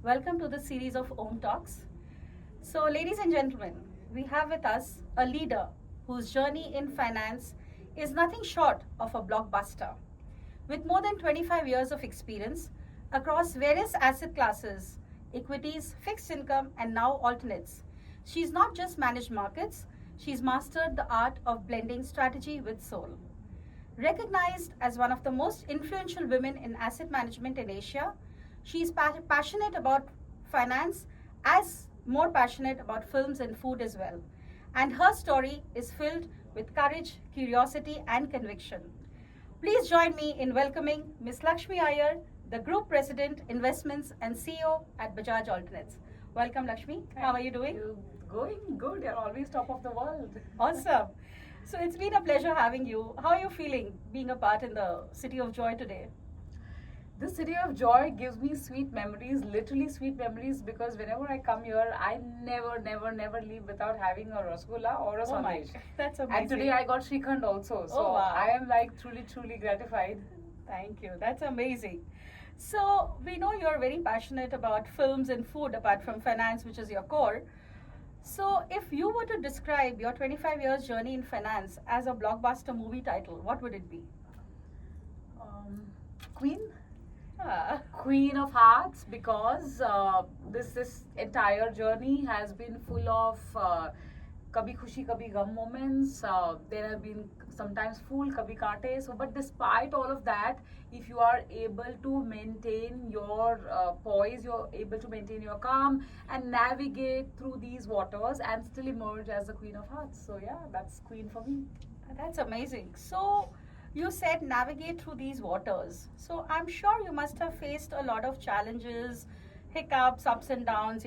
Welcome to the series of Om Talks. So, ladies and gentlemen, we have with us a leader whose journey in finance is nothing short of a blockbuster. With more than 25 years of experience across various asset classes, equities, fixed income, and now alternates, she's not just managed markets, she's mastered the art of blending strategy with soul. Recognized as one of the most influential women in asset management in Asia, she is passionate about finance as more passionate about films and food as well. And her story is filled with courage, curiosity, and conviction. Please join me in welcoming Ms. Lakshmi Iyer, the Group President, Investments and CEO at Bajaj Alternates. Welcome, Lakshmi. How are you doing? You going good. You're always top of the world. Awesome. So it's been a pleasure having you. How are you feeling being a part in the City of Joy today? This city of joy gives me sweet memories, literally sweet memories, because whenever I come here, I never leave without having a rasgulla or a Oh my, sandesh. that's amazing. And today I got Shrikhand also. So Oh, wow. I am like truly gratified. Thank you. That's amazing. So we know you're very passionate about films and food apart from finance, which is your core. So if you were to describe your 25 years journey in finance as a blockbuster movie title, what would it be? Um, Queen? Ah, Queen of Hearts, because this entire journey has been full of kabhi khushi kabhi gum moments. There have been sometimes fool kabhi kaate. So but despite all of that, if you are able to maintain your poise, you're able to maintain your calm and navigate through these waters and still emerge as the Queen of Hearts. So yeah, that's Queen for me. that's amazing. So you said navigate through these waters. So I'm sure you must have faced a lot of challenges, hiccups, ups and downs.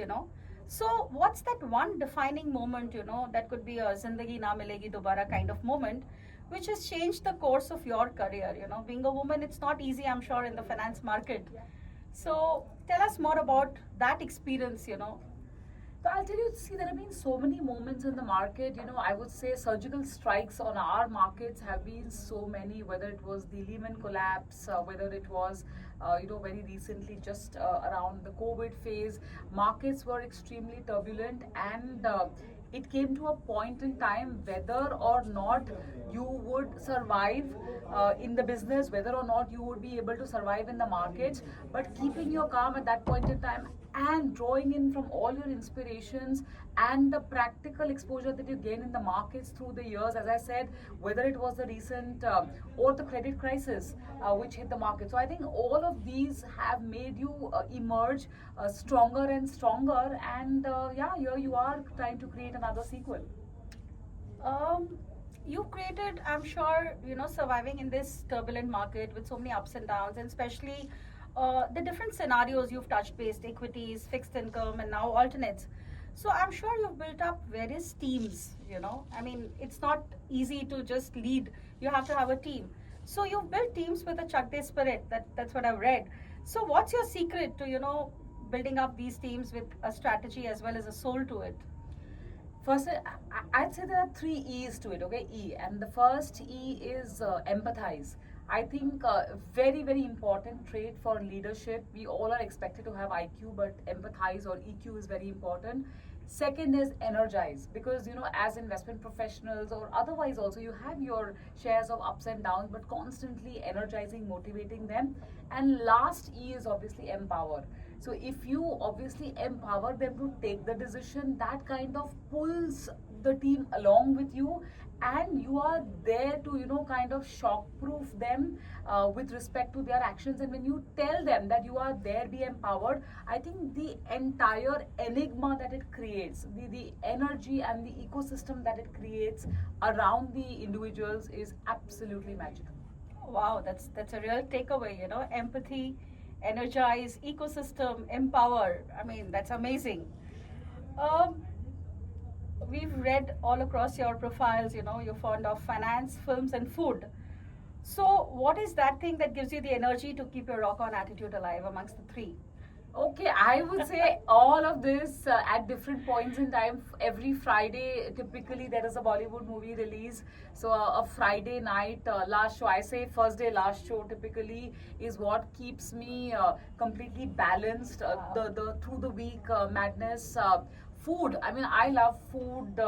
So what's that one defining moment, that could be a Zindagi Na Milegi Dobara kind of moment, which has changed the course of your career? Being a woman, it's not easy, I'm sure, in the finance market. So tell us more about that experience. So I'll tell you, see, there have been so many moments in the market. I would say surgical strikes on our markets have been so many, whether it was the Lehman collapse, whether it was, very recently just around the COVID phase. Markets were extremely turbulent and it came to a point in time whether or not you would survive in the business, whether or not you would be able to survive in the markets, but keeping your calm at that point in time and drawing in from all your inspirations and the practical exposure that you gain in the markets through the years, as I said, whether it was the recent or the credit crisis which hit the market. So I think all of these have made you emerge stronger and stronger, and yeah, here you are trying to create another sequel. Um, you've created, I'm sure, surviving in this turbulent market with so many ups and downs, and especially the different scenarios you've touched based equities, fixed income, and now alternates. So I'm sure you've built up various teams. I mean, it's not easy to just lead, you have to have a team. So you've built teams with a Chak De spirit, that's what I've read. So what's your secret to, building up these teams with a strategy as well as a soul to it? First, I'd say there are three E's to it, okay? E. And the first E is empathize. I think very important trait for leadership. We all are expected to have IQ, but empathize or EQ is very important. Second is energize, because as investment professionals or otherwise also, you have your shares of ups and downs, but constantly energizing, motivating them. And last E is obviously empower. So if you obviously empower them to take the decision, that kind of pulls the team along with you, and you are there to kind of shock proof them with respect to their actions. And when you tell them that you are there, be empowered, I think the entire enigma that it creates, the energy and the ecosystem that it creates around the individuals is absolutely magical. Wow, that's a real takeaway. Empathy, energize, ecosystem, empower. I mean, that's amazing. Um, we've read all across your profiles, you're fond of finance, films, and food. So, what is that thing that gives you the energy to keep your rock on attitude alive amongst the three? Okay, I would say all of this at different points in time. Every Friday, typically there is a Bollywood movie release. So a Friday night last show, I say first day last show, typically is what keeps me completely balanced. The through the week madness. Food. I mean, I love food.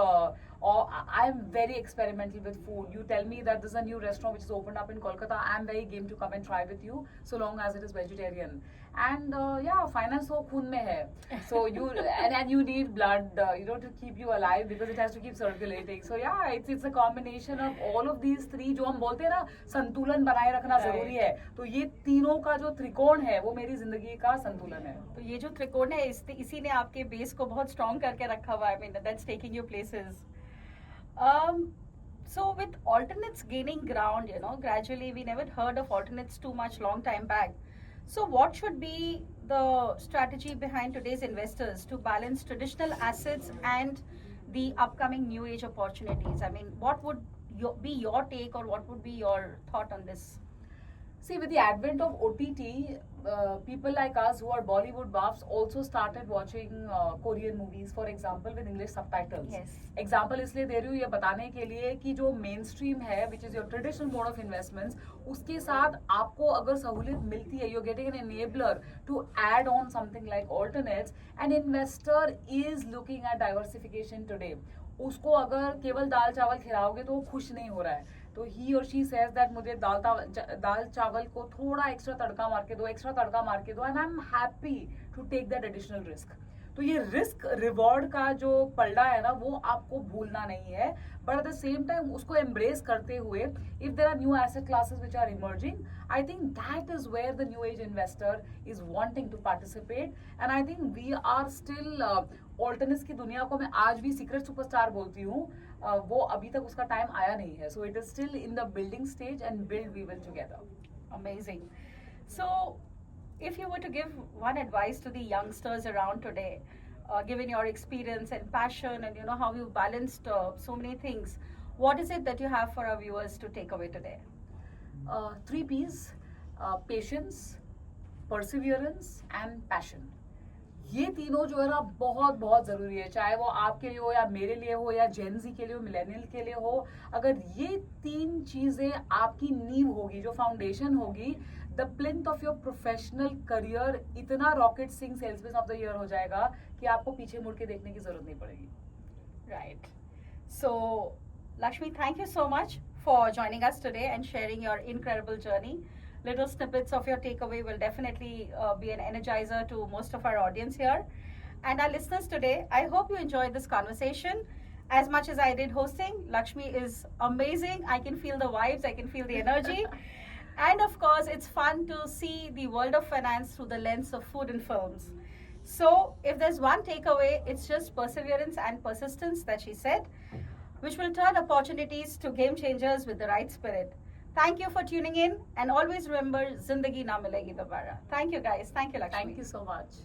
Or I'm very experimental with food. You tell me that there's a new restaurant which is opened up in Kolkata. I'm very game to come and try with you, so long as it is vegetarian. And yeah, finance so खून में है. So you and you need blood, to keep you alive because it has to keep circulating. So yeah, it's a combination of all of these three. जो हम बोलते हैं ना, संतुलन बनाए रखना जरूरी है. तो ये तीनों का जो त्रिकोण है, वो मेरी जिंदगी का संतुलन है. तो ये जो त्रिकोण है इसी ने आपके बेस को बहुत स्ट्रॉन्ग करके रखा हुआ है. I mean that's taking you places. So with alternates gaining ground, gradually we never heard of alternates too much long time back. So what should be the strategy behind today's investors to balance traditional assets and the upcoming new age opportunities? I mean, what would be your take or what would be your thought on this? See, with the advent of OTT, people like us who are Bollywood buffs also started watching Korean movies, for example, with English subtitles. Yes. Example इसलिए दे रही हूँ ये बताने के लिए कि जो main stream है, which is your traditional mode of investments, उसके साथ आपको अगर सहूलियत मिलती है, you're getting an enabler to add on something like alternates. An investor is looking at diversification today. उसको अगर केवल दाल चावल खिलाओगे तो वो खुश नहीं हो रहा है. तो ही और शी सेज दैट मुझे दाल चावल को थोड़ा एक्स्ट्रा तड़का मार के दो and I am happy to take that additional risk. तो ये रिस्क रिवॉर्ड का जो पलड़ा है ना, वो आपको भूलना नहीं है, but at the same time उसको एम्ब्रेस करते हुए if there are new asset classes which are emerging, I think that is where the new age investor is wanting to participate. And I think we are still alternates की दुनिया को मैं आज भी secret superstar बोलती हूँ. वो अभी तक उसका टाइम आया नहीं है. So it is still in the building stage and build we will together. Amazing. So, if you were to give one advice to the youngsters around today, given your experience and passion and how you balanced so many things, what is it that you have for our viewers to take away today? 3 P's: patience, perseverance and passion. ये तीनों जो है ना बहुत बहुत जरूरी है, चाहे वो आपके लिए हो या मेरे लिए हो या जेनजी के लिए हो, मिलेनियल के लिए हो. अगर ये 3 चीजें आपकी नींव होगी, जो फाउंडेशन होगी, the plinth of your professional career इतना rocket Singh salesman of the year हो जाएगा कि आपको पीछे मुड़ के देखने की जरूरत नहीं पड़ेगी. Right. So, Lakshmi, thank you so much for joining us today and sharing your incredible journey. Little snippets of your takeaway will definitely be an energizer to most of our audience here. And our listeners today, I hope you enjoyed this conversation as much as I did hosting. Lakshmi is amazing. I can feel the vibes, I can feel the energy. And of course, it's fun to see the world of finance through the lens of food and films. So, if there's one takeaway, it's just perseverance and persistence that she said, which will turn opportunities to game changers with the right spirit. Thank you for tuning in, and always remember, Zindagi na milegi dobara. Thank you guys. Thank you, Lakshmi. Thank you so much.